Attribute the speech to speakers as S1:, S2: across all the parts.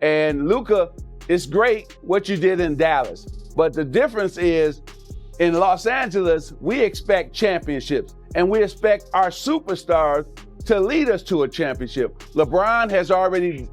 S1: And Luka, it's great what you did in Dallas. But the difference is in Los Angeles, we expect championships and we expect our superstars to lead us to a championship. LeBron has already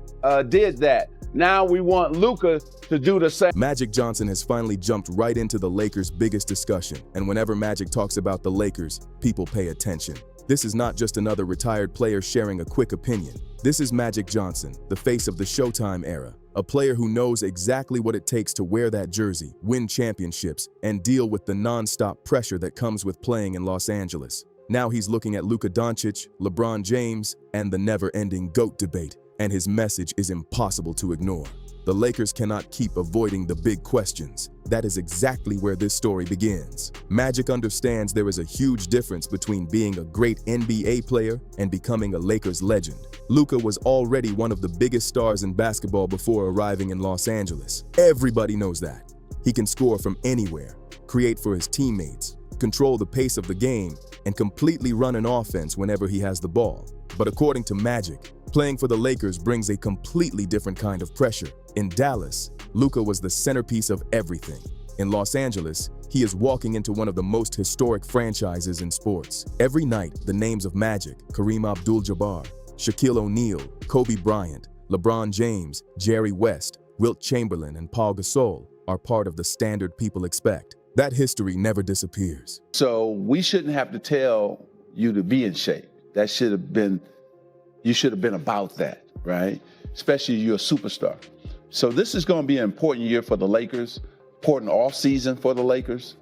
S1: did that. Now we want Luka to do the same.
S2: Magic Johnson has finally jumped right into the Lakers' biggest discussion. And whenever Magic talks about the Lakers, people pay attention. This is not just another retired player sharing a quick opinion. This is Magic Johnson, the face of the Showtime era, a player who knows exactly what it takes to wear that jersey, win championships, and deal with the non-stop pressure that comes with playing in Los Angeles. Now he's looking at Luka Dončić, LeBron James, and the never-ending GOAT debate, and his message is impossible to ignore. The Lakers cannot keep avoiding the big questions. That is exactly where this story begins. Magic understands there is a huge difference between being a great NBA player and becoming a Lakers legend. Luka was already one of the biggest stars in basketball before arriving in Los Angeles. Everybody knows that. He can score from anywhere, create for his teammates, control the pace of the game, and completely run an offense whenever he has the ball. But according to Magic, playing for the Lakers brings a completely different kind of pressure. In Dallas, Luka was the centerpiece of everything. In Los Angeles, he is walking into one of the most historic franchises in sports. Every night, the names of Magic, Kareem Abdul-Jabbar, Shaquille O'Neal, Kobe Bryant, LeBron James, Jerry West, Wilt Chamberlain, and Paul Gasol are part of the standard people expect. That history never disappears.
S1: So we shouldn't have to tell you to be in shape. That should have been, you should have been about that, right? Especially you're a superstar. So this is going to be an important year for the Lakers, important offseason for the Lakers.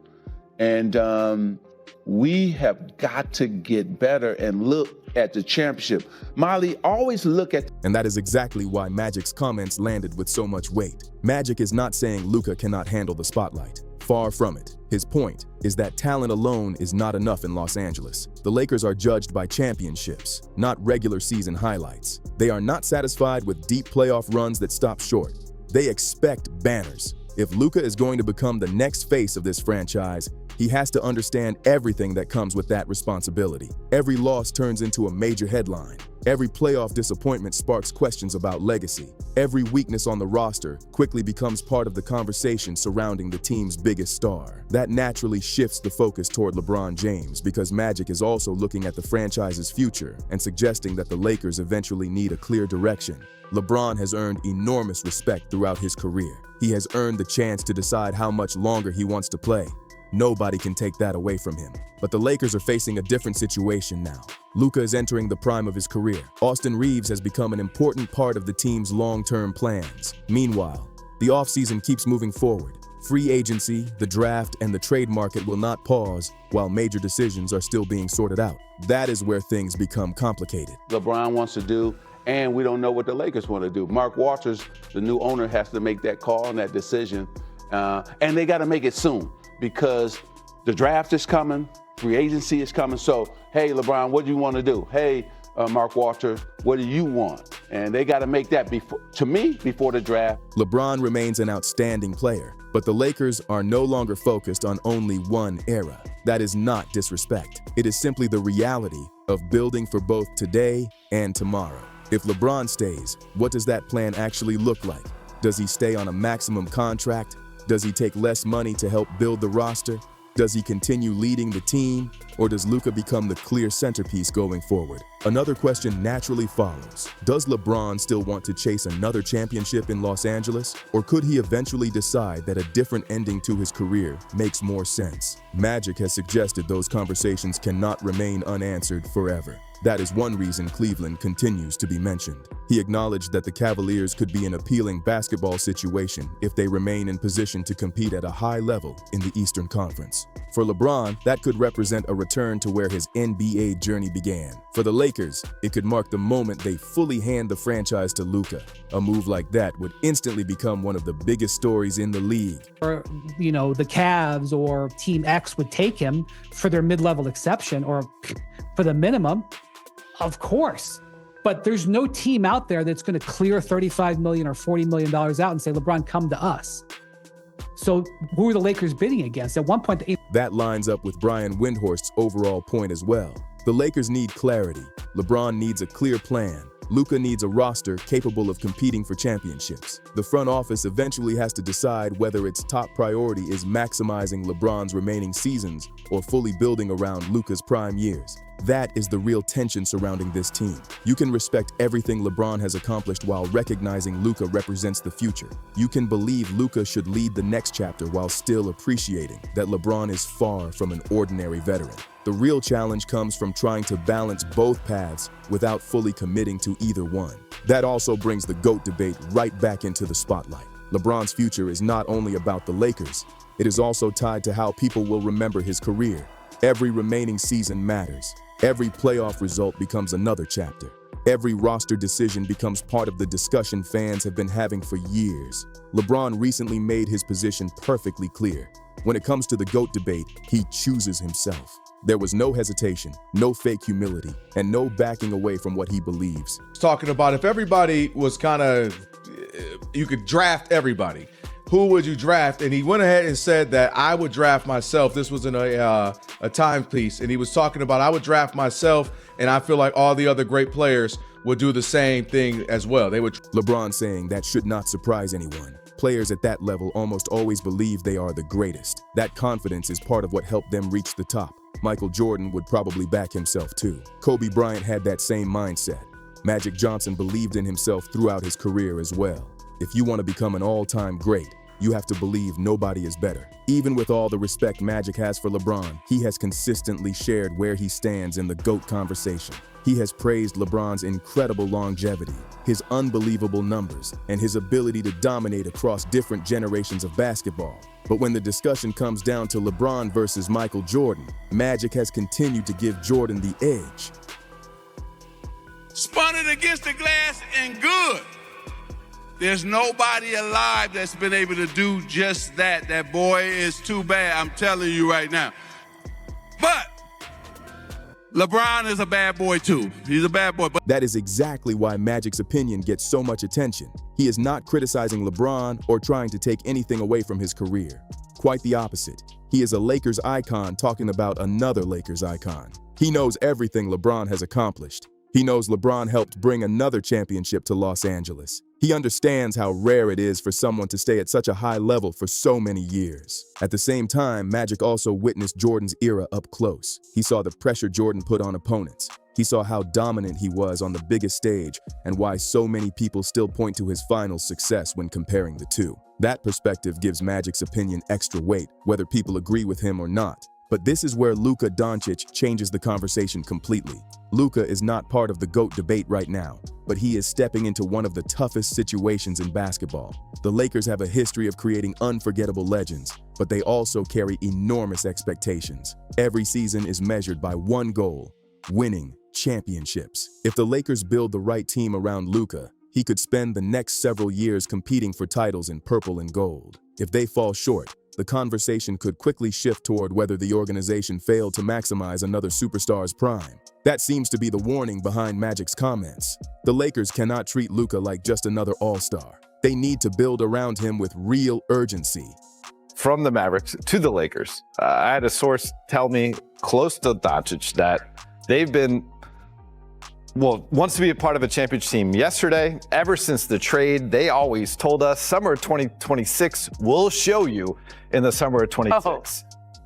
S1: And we have got to get better and look at the championship. Molly, always look at...
S2: And that is exactly why Magic's comments landed with so much weight. Magic is not saying Luka cannot handle the spotlight. Far from it. His point is that talent alone is not enough in Los Angeles. The Lakers are judged by championships, not regular season highlights. They are not satisfied with deep playoff runs that stop short. They expect banners. If Luka is going to become the next face of this franchise, he has to understand everything that comes with that responsibility. Every loss turns into a major headline. Every playoff disappointment sparks questions about legacy. Every weakness on the roster quickly becomes part of the conversation surrounding the team's biggest star. That naturally shifts the focus toward LeBron James because Magic is also looking at the franchise's future and suggesting that the Lakers eventually need a clear direction. LeBron has earned enormous respect throughout his career. He has earned the chance to decide how much longer he wants to play. Nobody can take that away from him. But the Lakers are facing a different situation now. Luka is entering the prime of his career. Austin Reeves has become an important part of the team's long-term plans. Meanwhile, the offseason keeps moving forward. Free agency, the draft, and the trade market will not pause while major decisions are still being sorted out. That is where things become complicated.
S1: LeBron wants to do, and we don't know what the Lakers want to do. Mark Walters, the new owner, has to make that call and that decision, and they got to make it soon because the draft is coming, free agency is coming. So, hey, LeBron, what do you want to do? Hey, Mark Walters, what do you want? And they got to make that before the draft.
S2: LeBron remains an outstanding player, but the Lakers are no longer focused on only one era. That is not disrespect. It is simply the reality of building for both today and tomorrow. If LeBron stays, what does that plan actually look like? Does he stay on a maximum contract? Does he take less money to help build the roster? Does he continue leading the team, or does Luka become the clear centerpiece going forward? Another question naturally follows. Does LeBron still want to chase another championship in Los Angeles, or could he eventually decide that a different ending to his career makes more sense? Magic has suggested those conversations cannot remain unanswered forever. That is one reason Cleveland continues to be mentioned. He acknowledged that the Cavaliers could be an appealing basketball situation if they remain in position to compete at a high level in the Eastern Conference. For LeBron, that could represent a return to where his NBA journey began. For the Lakers, it could mark the moment they fully hand the franchise to Luka. A move like that would instantly become one of the biggest stories in the league.
S3: Or, the Cavs or Team X would take him for their mid-level exception or for the minimum. Of course, but there's no team out there that's going to clear $35 million or $40 million out and say, LeBron, come to us. So who are the Lakers bidding against? At one point,
S2: that lines up with Brian Windhorst's overall point as well. The Lakers need clarity. LeBron needs a clear plan. Luka needs a roster capable of competing for championships. The front office eventually has to decide whether its top priority is maximizing LeBron's remaining seasons or fully building around Luka's prime years. That is the real tension surrounding this team. You can respect everything LeBron has accomplished while recognizing Luka represents the future. You can believe Luka should lead the next chapter while still appreciating that LeBron is far from an ordinary veteran. The real challenge comes from trying to balance both paths without fully committing to either one. That also brings the GOAT debate right back into the spotlight. LeBron's future is not only about the Lakers, it is also tied to how people will remember his career. Every remaining season matters. Every playoff result becomes another chapter. Every roster decision becomes part of the discussion fans have been having for years. LeBron recently made his position perfectly clear. When it comes to the GOAT debate, he chooses himself. There was no hesitation, no fake humility, and no backing away from what he believes.
S4: Talking about if everybody was you could draft everybody, who would you draft? And he went ahead and said that I would draft myself. This was in a timepiece, and he was talking about I would draft myself, and I feel like all the other great players would do the same thing as well. They would.
S2: LeBron saying that should not surprise anyone. Players at that level almost always believe they are the greatest. That confidence is part of what helped them reach the top. Michael Jordan would probably back himself too. Kobe Bryant had that same mindset. Magic Johnson believed in himself throughout his career as well. If you want to become an all-time great, you have to believe nobody is better. Even with all the respect Magic has for LeBron, he has consistently shared where he stands in the GOAT conversation. He has praised LeBron's incredible longevity, his unbelievable numbers, and his ability to dominate across different generations of basketball. But when the discussion comes down to LeBron versus Michael Jordan, Magic has continued to give Jordan the edge.
S5: Spun it against the glass and good. There's nobody alive that's been able to do just that. That boy is too bad, I'm telling you right now. But LeBron is a bad boy too. He's a bad boy.
S2: That is exactly why Magic's opinion gets so much attention. He is not criticizing LeBron or trying to take anything away from his career. Quite the opposite. He is a Lakers icon talking about another Lakers icon. He knows everything LeBron has accomplished. He knows LeBron helped bring another championship to Los Angeles. He understands how rare it is for someone to stay at such a high level for so many years. At the same time, Magic also witnessed Jordan's era up close. He saw the pressure Jordan put on opponents. He saw how dominant he was on the biggest stage and why so many people still point to his final success when comparing the two. That perspective gives Magic's opinion extra weight, whether people agree with him or not. But this is where Luka Dončić changes the conversation completely. Luka is not part of the GOAT debate right now, but he is stepping into one of the toughest situations in basketball. The Lakers have a history of creating unforgettable legends, but they also carry enormous expectations. Every season is measured by one goal: winning championships. If the Lakers build the right team around Luka, he could spend the next several years competing for titles in purple and gold. If they fall short, the conversation could quickly shift toward whether the organization failed to maximize another superstar's prime. That seems to be the warning behind Magic's comments. The Lakers cannot treat Luka like just another all-star. They need to build around him with real urgency.
S6: From the Mavericks to the Lakers, I had a source tell me close to Doncic that they've been wants to be a part of a championship team yesterday. Ever since the trade, they always told us summer of 2026 will show you in the summer of 26. Oh.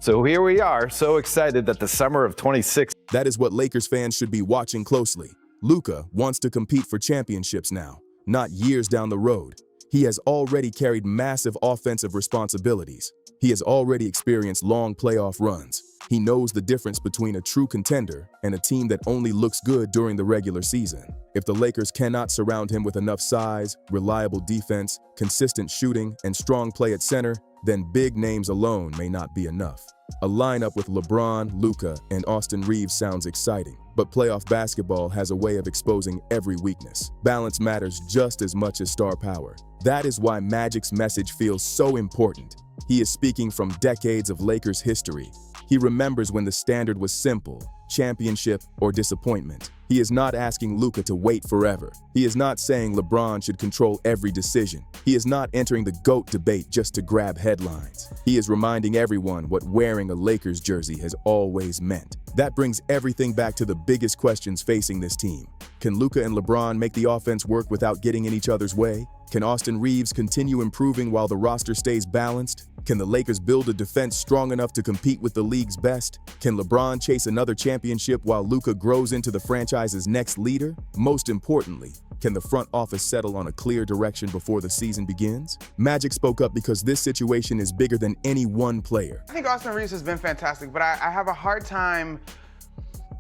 S6: So here we are, so excited that the summer of 26.
S2: That is what Lakers fans should be watching closely. Luka wants to compete for championships now, not years down the road. He has already carried massive offensive responsibilities. He has already experienced long playoff runs. He knows the difference between a true contender and a team that only looks good during the regular season. If the Lakers cannot surround him with enough size, reliable defense, consistent shooting, and strong play at center, then big names alone may not be enough. A lineup with LeBron, Luka, and Austin Reeves sounds exciting, but playoff basketball has a way of exposing every weakness. Balance matters just as much as star power. That is why Magic's message feels so important. He is speaking from decades of Lakers history. He remembers when the standard was simple: championship or disappointment. He is not asking Luka to wait forever. He is not saying LeBron should control every decision. He is not entering the GOAT debate just to grab headlines. He is reminding everyone what wearing a Lakers jersey has always meant. That brings everything back to the biggest questions facing this team. Can Luka and LeBron make the offense work without getting in each other's way? Can Austin Reeves continue improving while the roster stays balanced? Can the Lakers build a defense strong enough to compete with the league's best? Can LeBron chase another championship while Luka grows into the franchise's next leader? Most importantly, can the front office settle on a clear direction before the season begins? Magic spoke up because this situation is bigger than any one player.
S7: I think Austin Reeves has been fantastic, but I have a hard time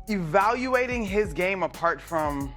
S7: evaluating his game apart from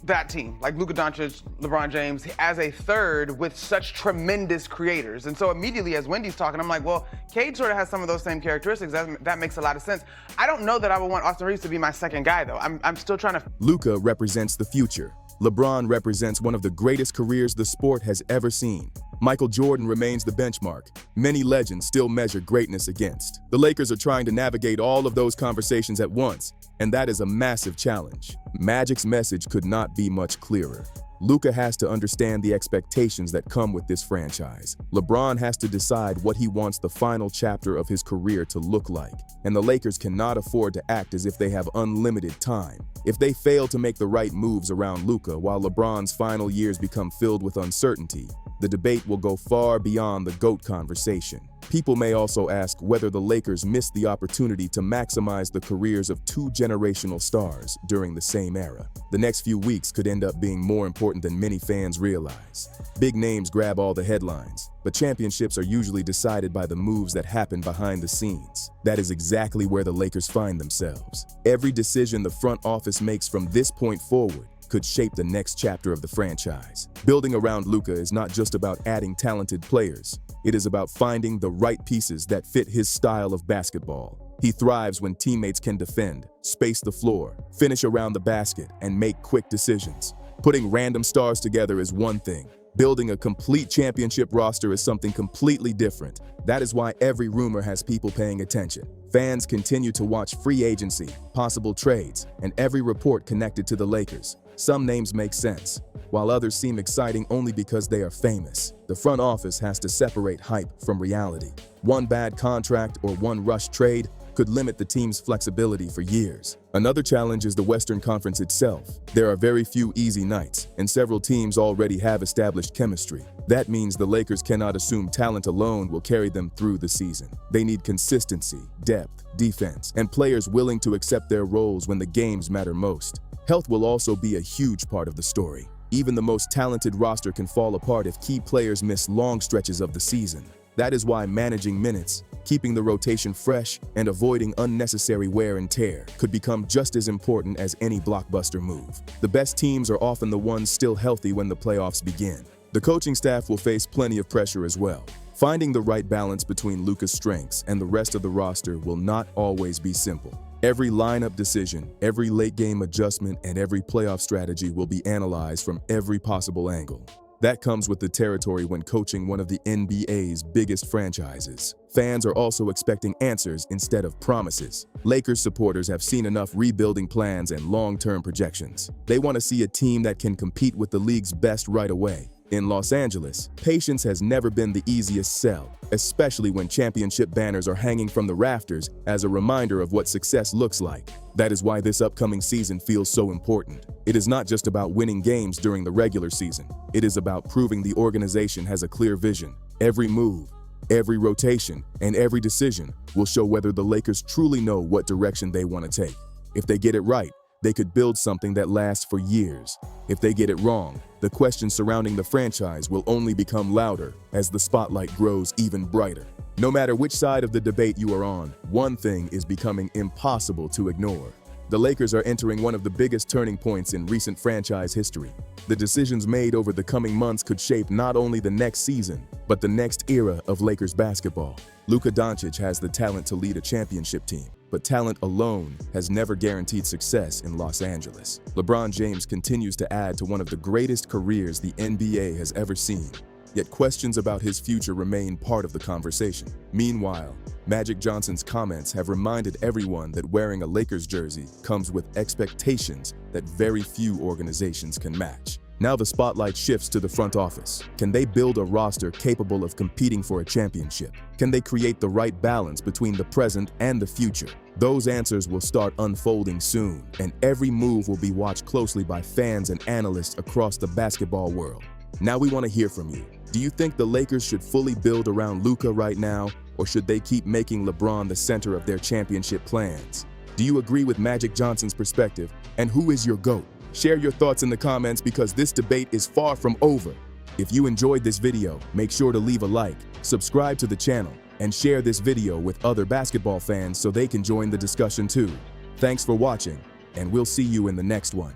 S7: that team, like Luka Dončić, LeBron James, as a third with such tremendous creators. And so immediately as Wendy's talking, I'm like, well, Cade sort of has some of those same characteristics. That makes a lot of sense. I don't know that I would want Austin Reeves to be my second guy, though. I'm still trying to...
S2: Luka represents the future. LeBron represents one of the greatest careers the sport has ever seen. Michael Jordan remains the benchmark. Many legends still measure greatness against. The Lakers are trying to navigate all of those conversations at once, and that is a massive challenge. Magic's message could not be much clearer. Luka has to understand the expectations that come with this franchise. LeBron has to decide what he wants the final chapter of his career to look like, and the Lakers cannot afford to act as if they have unlimited time. If they fail to make the right moves around Luka while LeBron's final years become filled with uncertainty, the debate will go far beyond the GOAT conversation. People may also ask whether the Lakers missed the opportunity to maximize the careers of two generational stars during the same era. The next few weeks could end up being more important than many fans realize. Big names grab all the headlines, but championships are usually decided by the moves that happen behind the scenes. That is exactly where the Lakers find themselves. Every decision the front office makes from this point forward could shape the next chapter of the franchise. Building around Luka is not just about adding talented players. It is about finding the right pieces that fit his style of basketball. He thrives when teammates can defend, space the floor, finish around the basket, and make quick decisions. Putting random stars together is one thing. Building a complete championship roster is something completely different. That is why every rumor has people paying attention. Fans continue to watch free agency, possible trades, and every report connected to the Lakers. Some names make sense, while others seem exciting only because they are famous. The front office has to separate hype from reality. One bad contract or one rushed trade could limit the team's flexibility for years. Another challenge is the Western Conference itself. There are very few easy nights, and several teams already have established chemistry. That means the Lakers cannot assume talent alone will carry them through the season. They need consistency, depth, defense, and players willing to accept their roles when the games matter most. Health will also be a huge part of the story. Even the most talented roster can fall apart if key players miss long stretches of the season. That is why managing minutes, keeping the rotation fresh, and avoiding unnecessary wear and tear could become just as important as any blockbuster move. The best teams are often the ones still healthy when the playoffs begin. The coaching staff will face plenty of pressure as well. Finding the right balance between Luka's strengths and the rest of the roster will not always be simple. Every lineup decision, every late-game adjustment, and every playoff strategy will be analyzed from every possible angle. That comes with the territory when coaching one of the NBA's biggest franchises. Fans are also expecting answers instead of promises. Lakers supporters have seen enough rebuilding plans and long-term projections. They want to see a team that can compete with the league's best right away. In Los Angeles, patience has never been the easiest sell, especially when championship banners are hanging from the rafters as a reminder of what success looks like. That is why this upcoming season feels so important. It is not just about winning games during the regular season. It is about proving the organization has a clear vision. Every move, every rotation, and every decision will show whether the Lakers truly know what direction they want to take. If they get it right, they could build something that lasts for years. If they get it wrong, the questions surrounding the franchise will only become louder as the spotlight grows even brighter. No matter which side of the debate you are on, one thing is becoming impossible to ignore. The Lakers are entering one of the biggest turning points in recent franchise history. The decisions made over the coming months could shape not only the next season, but the next era of Lakers basketball. Luka Dončić has the talent to lead a championship team, but talent alone has never guaranteed success in Los Angeles. LeBron James continues to add to one of the greatest careers the NBA has ever seen. yet questions about his future remain part of the conversation. Meanwhile, Magic Johnson's comments have reminded everyone that wearing a Lakers jersey comes with expectations that very few organizations can match. Now the spotlight shifts to the front office. Can they build a roster capable of competing for a championship? Can they create the right balance between the present and the future? Those answers will start unfolding soon, and every move will be watched closely by fans and analysts across the basketball world. Now we want to hear from you. Do you think the Lakers should fully build around Luka right now, or should they keep making LeBron the center of their championship plans? Do you agree with Magic Johnson's perspective, and who is your GOAT? Share your thoughts in the comments because this debate is far from over. If you enjoyed this video, make sure to leave a like, subscribe to the channel, and share this video with other basketball fans so they can join the discussion too. Thanks for watching, and we'll see you in the next one.